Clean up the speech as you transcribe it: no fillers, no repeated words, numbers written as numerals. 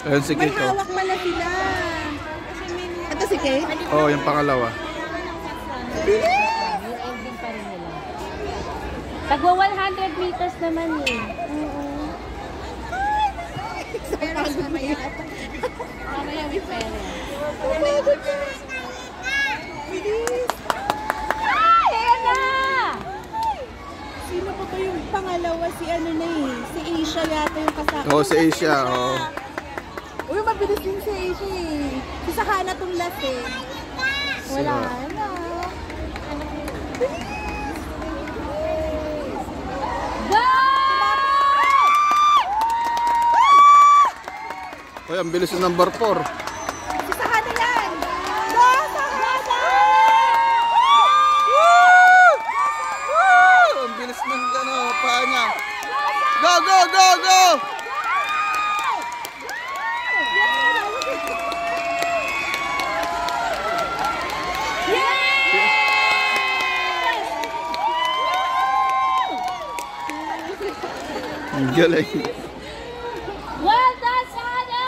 Ayun si May Kate. hawak pala sila. Ito si Kate? Oh, yung pangalawa. Yung ending pa rin nila. Tagwa 100 meters naman eh. Mamaya may pera. Ay! Ayan na! Sino pa ba yung pangalawa? Si ano na eh. Si Asia yata yung kasama. Oh, si Asia. Oh. Uy, mabilis din si Asia eh. Si Sakana tong last eh. Wala na. Hoy, ang bilis ng number 4. Si Sakana yan! Go, Sakana! Ang bilis ng paa niya. Go, go, go, go! Ang galing.